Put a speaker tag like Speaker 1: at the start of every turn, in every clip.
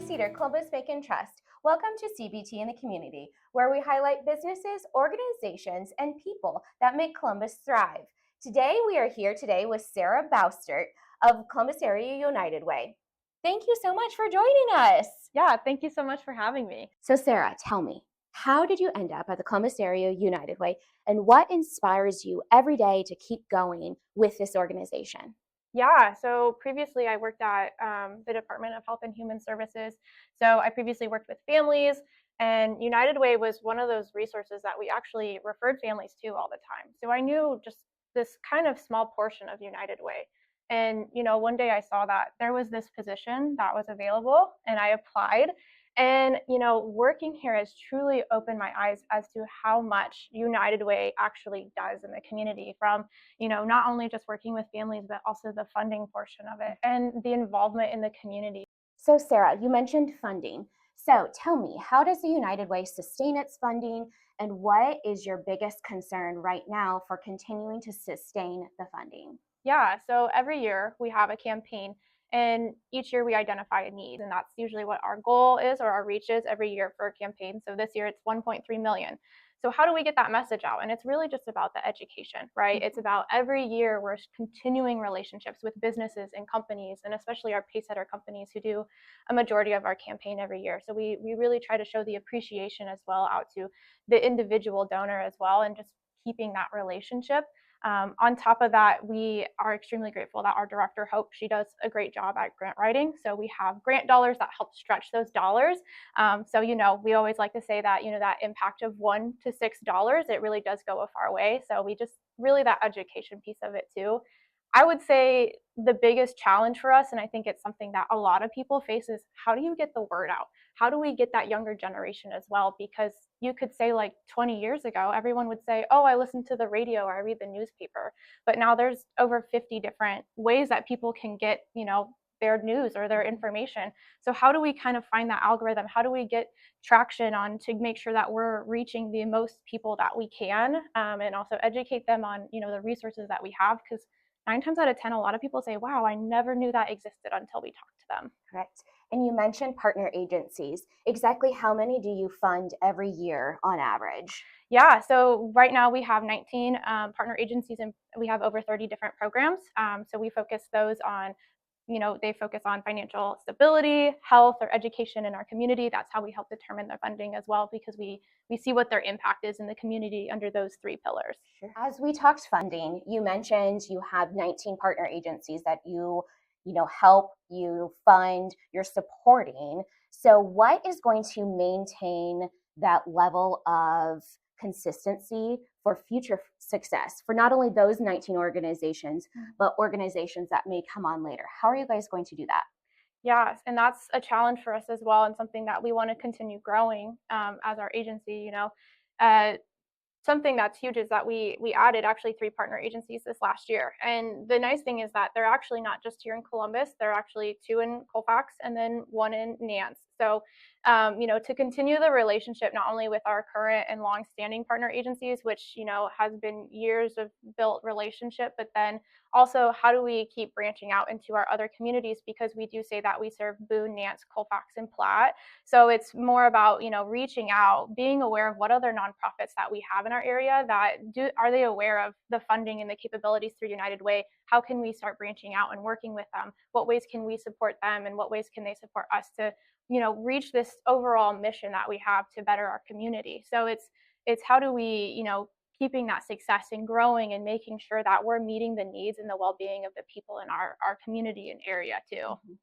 Speaker 1: Cedar Columbus Bank and Trust. Welcome to CBT in the Community, where we highlight businesses, organizations, and people that make Columbus thrive. Today, we are here with Sarah Boustert of Columbus Area United Way. Thank you so much for joining us.
Speaker 2: Yeah, thank you so much for having me.
Speaker 1: So Sarah, tell me, how did you end up at the Columbus Area United Way, and what inspires you every day to keep going with this organization?
Speaker 2: Yeah, so previously I worked at the Department of Health and Human Services. So I previously worked with families, and United Way was one of those resources that we actually referred families to all the time. So I knew just this kind of small portion of United Way. And, one day I saw that there was this position that was available, and I applied. And, working here has truly opened my eyes as to how much United Way actually does in the community, from not only just working with families, but also the funding portion of it and the involvement in the community.
Speaker 1: So Sarah, you mentioned funding. So tell me, how does the United Way sustain its funding, and what is your biggest concern right now for continuing to sustain the funding?
Speaker 2: Yeah, so every year we have a campaign, and each year we identify a need, and that's usually what our goal is or our reach is every year for a campaign. So this year it's 1.3 million. So how do we get that message out? And it's really just about the education, right? It's about every year we're continuing relationships with businesses and companies, and especially our pacesetter companies who do a majority of our campaign every year. So we really try to show the appreciation as well out to the individual donor as well, and just keeping that relationship. On top of that, we are extremely grateful that our director, Hope, she does a great job at grant writing. So we have grant dollars that help stretch those dollars. So, we always like to say that, that impact of $1 to $6, it really does go a far way. So we just really that education piece of it too. I would say the biggest challenge for us, and I think it's something that a lot of people face, is how do you get the word out? How do we get that younger generation as well? Because you could say, like 20 years ago, everyone would say, oh, I listen to the radio or I read the newspaper. But now there's over 50 different ways that people can get, their news or their information. So how do we kind of find that algorithm? How do we get traction on to make sure that we're reaching the most people that we can, and also educate them on, the resources that we have? Because 9 times out of 10, a lot of people say, wow, I never knew that existed until we talked to them.
Speaker 1: Correct. And you mentioned partner agencies. Exactly how many do you fund every year on average?
Speaker 2: Yeah, so right now we have 19 partner agencies, and we have over 30 different programs. So we focus those on, they focus on financial stability, health, or education in our community. That's how we help determine their funding as well, because we see what their impact is in the community under those 3 pillars.
Speaker 1: Sure. As we talked funding, you mentioned you have 19 partner agencies that you help, you fund, you're supporting. So what is going to maintain that level of consistency for future success for not only those 19 organizations, but organizations that may come on later? How are you guys going to do that?
Speaker 2: Yeah, and that's a challenge for us as well, and something that we want to continue growing as our agency. Uh, Something that's huge is that we added actually 3 partner agencies this last year. And the nice thing is that they're actually not just here in Columbus, they're actually 2 in Colfax and then 1 in Nance. So, to continue the relationship, not only with our current and long-standing partner agencies, which, has been years of built relationship, but then also how do we keep branching out into our other communities? Because we do say that we serve Boone, Nance, Colfax, and Platte. So it's more about, reaching out, being aware of what other nonprofits that we have in our area are they aware of the funding and the capabilities through United Way? How can we start branching out and working with them? What ways can we support them, and what ways can they support us to, reach this overall mission that we have to better our community? So it's how do we, keeping that success and growing and making sure that we're meeting the needs and the well-being of the people in our community and area too.
Speaker 1: Mm-hmm.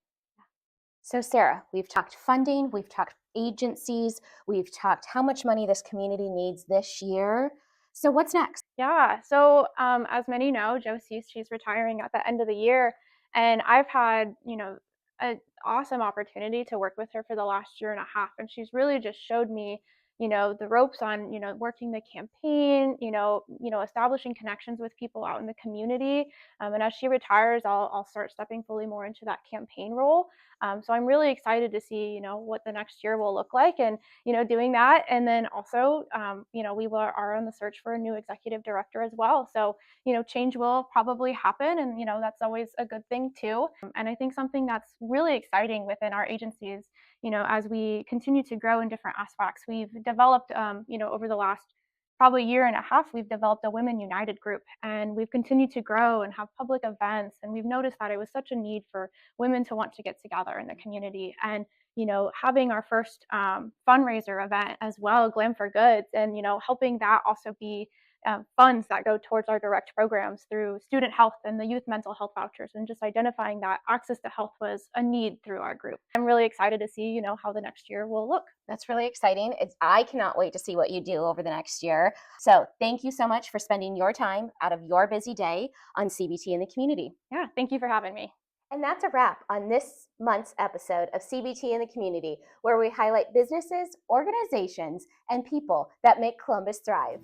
Speaker 1: So Sarah, we've talked funding, we've talked agencies, we've talked how much money this community needs this year. So what's next?
Speaker 2: Yeah, so as many know, Josie, she's retiring at the end of the year, and I've had, an awesome opportunity to work with her for the last year and a half, and she's really just showed me, the ropes on, working the campaign, establishing connections with people out in the community. And as she retires, I'll start stepping fully more into that campaign role. So I'm really excited to see, what the next year will look like, and doing that. And then also, are on the search for a new executive director as well. So, change will probably happen, and, that's always a good thing too. And I think something that's really exciting within our agency is, as we continue to grow in different aspects, we've developed, over the last probably year and a half, we've developed a Women United group, and we've continued to grow and have public events. And we've noticed that it was such a need for women to want to get together in the community. And having our first fundraiser event as well, Glam for Goods, and helping that also be funds that go towards our direct programs through student health and the youth mental health vouchers, and just identifying that access to health was a need through our group. I'm really excited to see, how the next year will look.
Speaker 1: That's really exciting. I cannot wait to see what you do over the next year. So thank you so much for spending your time out of your busy day on CBT in the community.
Speaker 2: Yeah, thank you for having me.
Speaker 1: And that's a wrap on this month's episode of CBT in the Community, where we highlight businesses, organizations, and people that make Columbus thrive.